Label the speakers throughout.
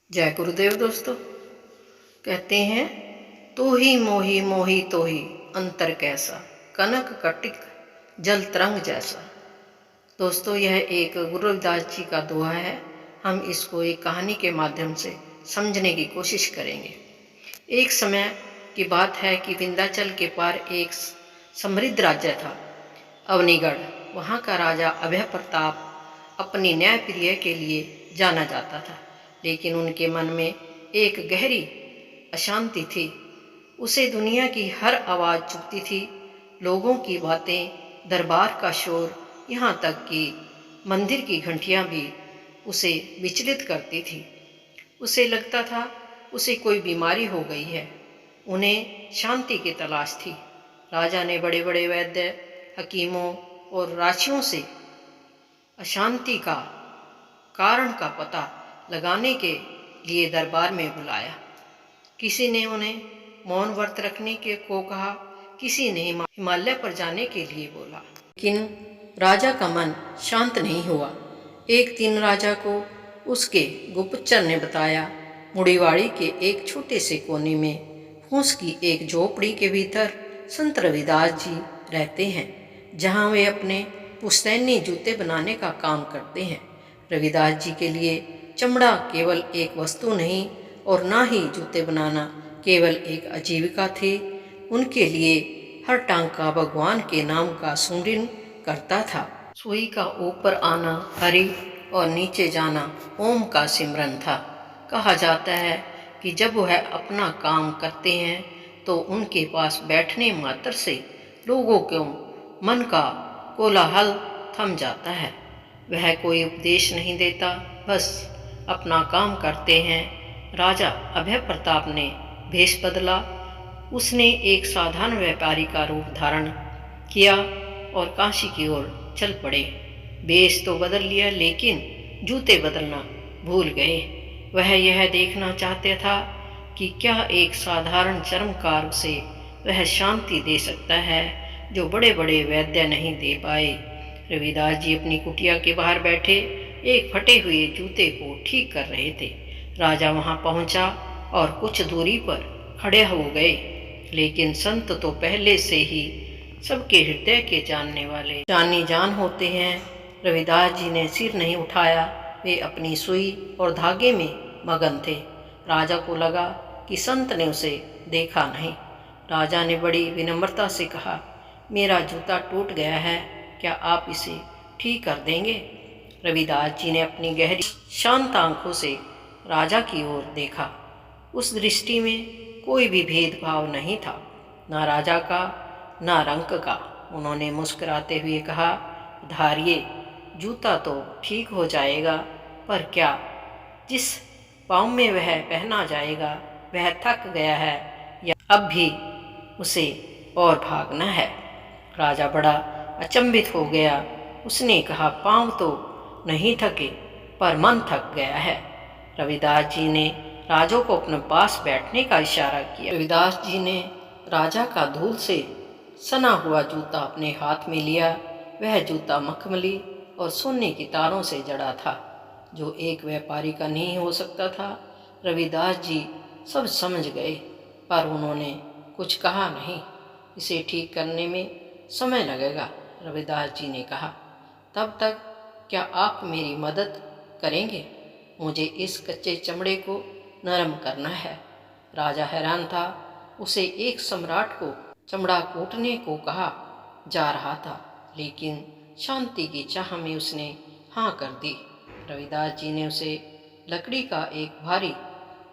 Speaker 1: जय गुरुदेव दोस्तों। कहते हैं तो ही मोही मोही तो ही अंतर कैसा, कनक कटिक जल तरंग जैसा। दोस्तों, यह एक गुरु रविदास जी का दोहा है। हम इसको एक कहानी के माध्यम से समझने की कोशिश करेंगे। एक समय की बात है कि विंध्याचल के पार एक समृद्ध राज्य था, अवनीगढ़। वहाँ का राजा अभय प्रताप अपनी न्यायप्रिय के लिए जाना जाता था, लेकिन उनके मन में एक गहरी अशांति थी। उसे दुनिया की हर आवाज़ चुभती थी, लोगों की बातें, दरबार का शोर, यहाँ तक कि मंदिर की घंटियाँ भी उसे विचलित करती थी। उसे लगता था उसे कोई बीमारी हो गई है। उन्हें शांति की तलाश थी। राजा ने बड़े बड़े वैद्य, हकीमों और राशियों से अशांति का कारण का पता लगाने के लिए दरबार में बुलाया। किसी ने उन्हें मौन व्रत रखने के को कहा, किसी ने हिमालय पर जाने के लिए बोला, लेकिन राजा का मन शांत नहीं हुआ। एक दिन राजा को उसके गुप्तचर ने बताया, मुड़ीवाड़ी के एक छोटे से कोने में फूस की एक झोपड़ी के भीतर संत रविदास जी रहते हैं, जहाँ वे अपने पुश्तैनी जूते बनाने का काम करते हैं। रविदास जी के लिए चमड़ा केवल एक वस्तु नहीं और ना ही जूते बनाना केवल एक आजीविका थी। उनके लिए हर टांका भगवान के नाम का सुमिरन करता था। सुई का ऊपर आना हरि और नीचे जाना ओम का सिमरन था। कहा जाता है कि जब वह अपना काम करते हैं तो उनके पास बैठने मात्र से लोगों के मन का कोलाहल थम जाता है। वह कोई उपदेश नहीं देता, बस अपना काम करते हैं। राजा अभय प्रताप ने भेष बदला। उसने एक साधारण व्यापारी का रूप धारण किया और काशी की ओर चल पड़े। भेष तो बदल लिया, लेकिन जूते बदलना भूल गए। वह यह देखना चाहते था कि क्या एक साधारण चर्मकार उसे वह शांति दे सकता है जो बड़े बड़े वैद्य नहीं दे पाए। रविदास जी अपनी कुटिया के बाहर बैठे एक फटे हुए जूते को ठीक कर रहे थे। राजा वहां पहुंचा और कुछ दूरी पर खड़े हो गए, लेकिन संत तो पहले से ही सबके हृदय के जानने वाले जानी जान होते हैं। रविदास जी ने सिर नहीं उठाया, वे अपनी सुई और धागे में मगन थे। राजा को लगा कि संत ने उसे देखा नहीं। राजा ने बड़ी विनम्रता से कहा, मेरा जूता टूट गया है, क्या आप इसे ठीक कर देंगे? रविदास जी ने अपनी गहरी शांत आंखों से राजा की ओर देखा। उस दृष्टि में कोई भी भेदभाव नहीं था, ना राजा का ना रंग का। उन्होंने मुस्कुराते हुए कहा, धारिये, जूता तो ठीक हो जाएगा, पर क्या जिस पाँव में वह पहना जाएगा वह थक गया है या अब भी उसे और भागना है? राजा बड़ा अचंभित हो गया। उसने कहा, पाँव तो नहीं थके, पर मन थक गया है। रविदास जी ने राजा को अपने पास बैठने का इशारा किया। रविदास जी ने राजा का धूल से सना हुआ जूता अपने हाथ में लिया। वह जूता मखमली और सोने की तारों से जड़ा था, जो एक व्यापारी का नहीं हो सकता था। रविदास जी सब समझ गए, पर उन्होंने कुछ कहा नहीं। इसे ठीक करने में समय लगेगा, रविदास जी ने कहा। तब तक क्या आप मेरी मदद करेंगे? मुझे इस कच्चे चमड़े को नरम करना है। राजा हैरान था। उसे एक सम्राट को चमड़ा कूटने को कहा जा रहा था, लेकिन शांति की चाह में उसने हाँ कर दी। रविदास जी ने उसे लकड़ी का एक भारी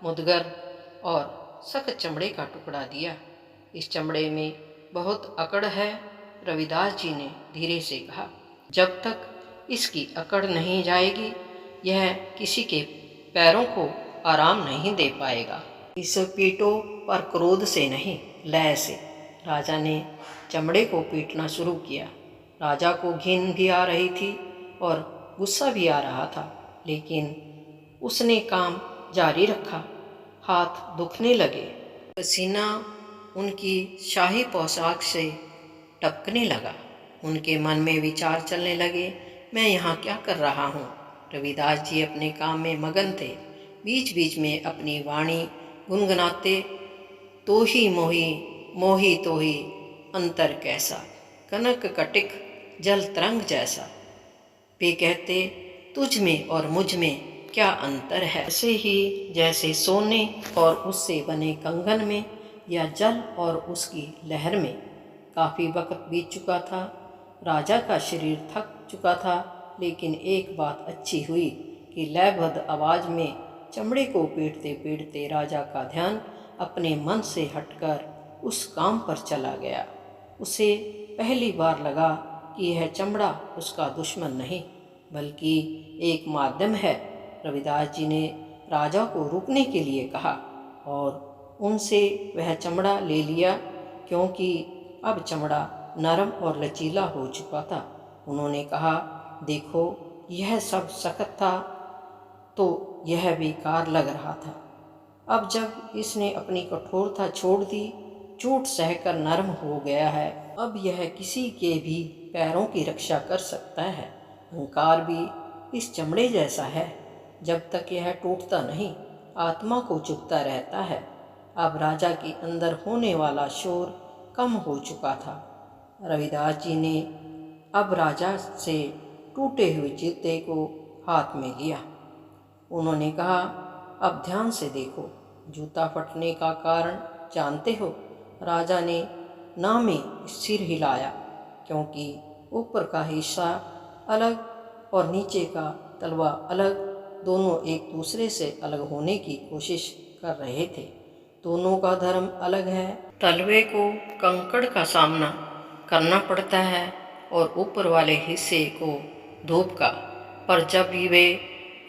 Speaker 1: मुदगर और सख्त चमड़े का टुकड़ा दिया। इस चमड़े में बहुत अकड़ है, रविदास जी ने धीरे से कहा। जब तक इसकी अकड़ नहीं जाएगी, यह किसी के पैरों को आराम नहीं दे पाएगा। इसे पीटो, पर क्रोध से नहीं, लय से। राजा ने चमड़े को पीटना शुरू किया। राजा को घिन भी आ रही थी और गुस्सा भी आ रहा था, लेकिन उसने काम जारी रखा। हाथ दुखने लगे, पसीना उनकी शाही पोशाक से टपकने लगा। उनके मन में विचार चलने लगे, मैं यहाँ क्या कर रहा हूँ? रविदास जी अपने काम में मगन थे। बीच बीच में अपनी वाणी गुनगुनाते, तो ही मोही मोही तो ही अंतर कैसा, कनक कटिक जल तरंग जैसा। वे कहते, तुझ में और मुझ में क्या अंतर है। ऐसे ही जैसे सोने और उससे बने कंगन में, या जल और उसकी लहर में। काफ़ी वक्त बीत चुका था, राजा का शरीर थक चुका था, लेकिन एक बात अच्छी हुई कि लयबद्ध आवाज़ में चमड़े को पीटते पीटते राजा का ध्यान अपने मन से हटकर उस काम पर चला गया। उसे पहली बार लगा कि यह चमड़ा उसका दुश्मन नहीं, बल्कि एक माध्यम है। रविदास जी ने राजा को रुकने के लिए कहा और उनसे वह चमड़ा ले लिया, क्योंकि अब चमड़ा नरम और लचीला हो चुका था। उन्होंने कहा, देखो, यह सब सख्त था तो यह बेकार लग रहा था। अब जब इसने अपनी कठोरता छोड़ दी, चोट सहकर नरम हो गया है, अब यह किसी के भी पैरों की रक्षा कर सकता है। अहंकार भी इस चमड़े जैसा है, जब तक यह टूटता नहीं, आत्मा को चुभता रहता है। अब राजा के अंदर होने वाला शोर कम हो चुका था। रविदास जी ने अब राजा से टूटे हुए जूते को हाथ में लिया। उन्होंने कहा, अब ध्यान से देखो, जूता फटने का कारण जानते हो? राजा ने ना में सिर हिलाया, क्योंकि ऊपर का हिस्सा अलग और नीचे का तलवा अलग, दोनों एक दूसरे से अलग होने की कोशिश कर रहे थे। दोनों का धर्म अलग है। तलवे को कंकड़ का सामना करना पड़ता है और ऊपर वाले हिस्से को धूप का। पर जब वे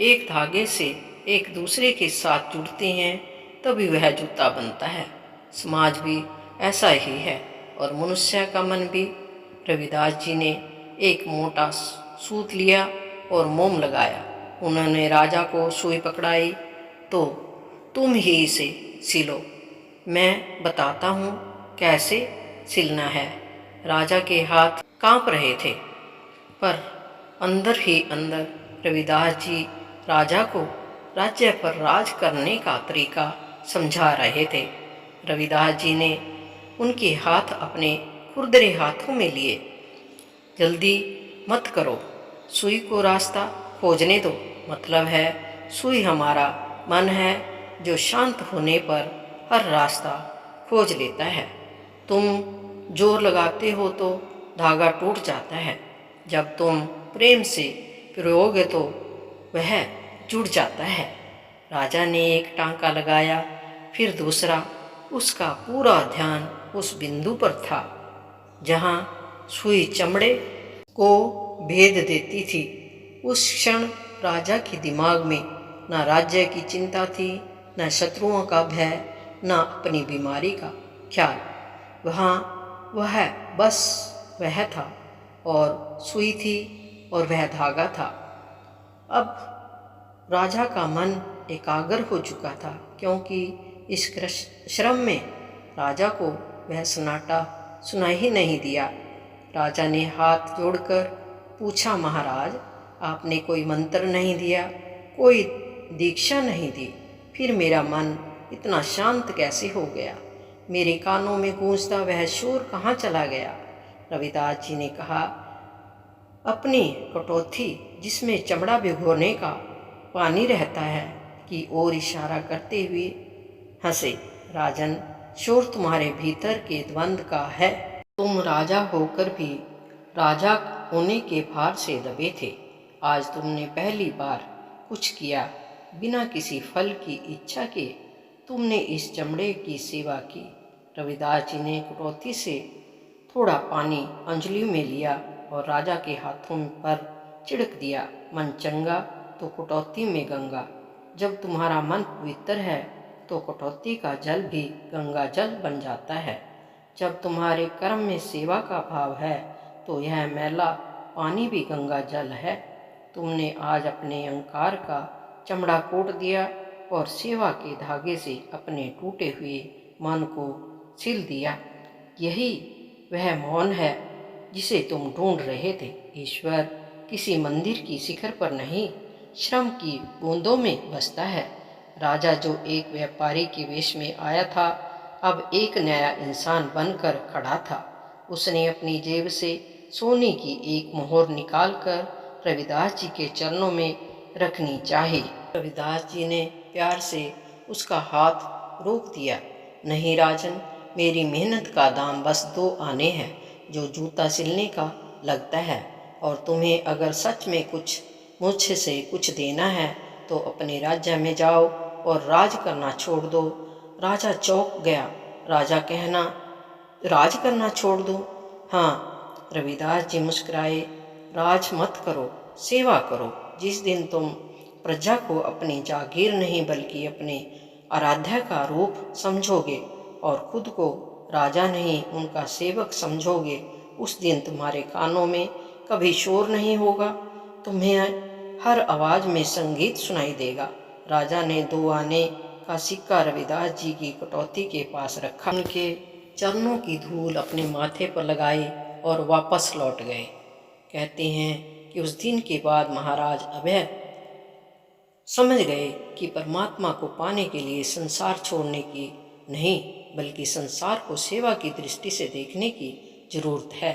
Speaker 1: एक धागे से एक दूसरे के साथ जुड़ते हैं, तभी वह जूता बनता है। समाज भी ऐसा ही है और मनुष्य का मन भी। रविदास जी ने एक मोटा सूत लिया और मोम लगाया। उन्होंने राजा को सुई पकड़ाई, तो तुम ही इसे सिलो, मैं बताता हूँ कैसे सिलना है। राजा के हाथ कांप रहे थे, पर अंदर ही अंदर रविदास जी राजा को राज्य पर राज करने का तरीका समझा रहे थे। रविदास जी ने उनके हाथ अपने खुरदरे हाथों में लिए। जल्दी मत करो, सुई को रास्ता खोजने दो। मतलब है, सुई हमारा मन है, जो शांत होने पर हर रास्ता खोज लेता है। तुम जोर लगाते हो तो धागा टूट जाता है, जब तुम प्रेम से पिरोगे तो वह जुड़ जाता है। राजा ने एक टांका लगाया, फिर दूसरा। उसका पूरा ध्यान उस बिंदु पर था जहाँ सुई चमड़े को भेद देती थी। उस क्षण राजा के दिमाग में न राज्य की चिंता थी, न शत्रुओं का भय, न अपनी बीमारी का ख्याल। वहाँ वह बस वह था, और सुई थी, और वह धागा था। अब राजा का मन एकाग्र हो चुका था, क्योंकि इस श्रम में राजा को वह सन्नाटा सुनाई ही नहीं दिया। राजा ने हाथ जोड़कर पूछा, महाराज, आपने कोई मंत्र नहीं दिया, कोई दीक्षा नहीं दी, फिर मेरा मन इतना शांत कैसे हो गया? मेरे कानों में गूंजता वह शोर कहाँ चला गया? रविदास जी ने कहा, अपनी कटौती जिसमें चमड़ा भिगोने का पानी रहता है की ओर इशारा करते हुए हंसे। राजन, शोर तुम्हारे भीतर के द्वंद्व का है। तुम राजा होकर भी राजा होने के भार से दबे थे। आज तुमने पहली बार कुछ किया बिना किसी फल की इच्छा के। तुमने इस चमड़े की सेवा की। रविदास जी ने कटौती से थोड़ा पानी अंजलि में लिया और राजा के हाथों पर छिड़क दिया। मन चंगा तो कटौती में गंगा। जब तुम्हारा मन पवित्र है तो कटौती का जल भी गंगा जल बन जाता है। जब तुम्हारे कर्म में सेवा का भाव है तो यह मैला पानी भी गंगा जल है। तुमने आज अपने अहंकार का चमड़ा कोट दिया और सेवा के धागे से अपने टूटे हुए मन को सिल दिया। यही वह मौन है जिसे तुम ढूंढ रहे थे। ईश्वर किसी मंदिर की शिखर पर नहीं, श्रम की बूंदों में बसता है। राजा जो एक व्यापारी के वेश में आया था, अब एक नया इंसान बनकर खड़ा था। उसने अपनी जेब से सोने की एक मोहर निकालकर रविदास जी के चरणों में रखनी चाही। रविदास जी ने प्यार से उसका हाथ रोक दिया। नहीं राजन, मेरी मेहनत का दाम बस 2 आने हैं, जो जूता सिलने का लगता है, और तुम्हें अगर सच में कुछ मुझसे कुछ देना है तो अपने राज्य में जाओ और राज करना छोड़ दो। राजा चौंक गया। राजा कहना, राज करना छोड़ दो? हाँ। रविदास जी मुस्कुराए। राज मत करो, सेवा करो। जिस दिन तुम प्रजा को अपनी जागीर नहीं बल्कि अपने आराध्य का रूप समझोगे और खुद को राजा नहीं उनका सेवक समझोगे, उस दिन तुम्हारे कानों में कभी शोर नहीं होगा, तुम्हें हर आवाज में संगीत सुनाई देगा। राजा ने 2 आने का सिक्का रविदास जी की कटौती के पास रखा, उनके चरणों की धूल अपने माथे पर लगाई और वापस लौट गए। कहते हैं कि उस दिन के बाद महाराज अभय समझ गए कि परमात्मा को पाने के लिए संसार छोड़ने की नहीं बल्कि संसार को सेवा की दृष्टि से देखने की जरूरत है।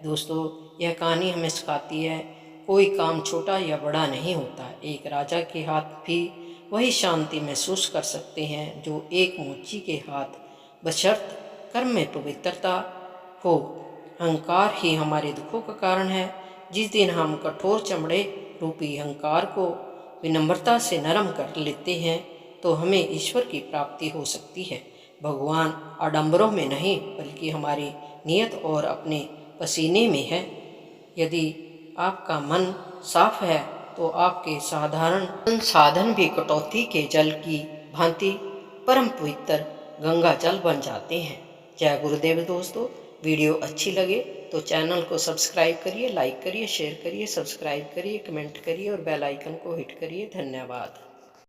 Speaker 1: दोस्तों, यह कहानी हमें सिखाती है कोई काम छोटा या बड़ा नहीं होता। एक राजा के हाथ भी वही शांति महसूस कर सकते हैं जो एक मोची के हाथ, बशर्त कर्म में पवित्रता हो। अहंकार ही हमारे दुखों का कारण है। जिस दिन हम कठोर चमड़े रूपी अहंकार को विनम्रता से नरम कर लेते हैं तो हमें ईश्वर की प्राप्ति हो सकती है। भगवान आडंबरों में नहीं बल्कि हमारी नियत और अपने पसीने में है। यदि आपका मन साफ है तो आपके साधारण संसाधन भी कटौती के जल की भांति परम पवित्र गंगा जल बन जाते हैं। जय गुरुदेव। दोस्तों, वीडियो अच्छी लगे तो चैनल को सब्सक्राइब करिए, लाइक करिए, शेयर करिए, सब्सक्राइब करिए, कमेंट करिए और बेल आइकन को हिट करिए। धन्यवाद।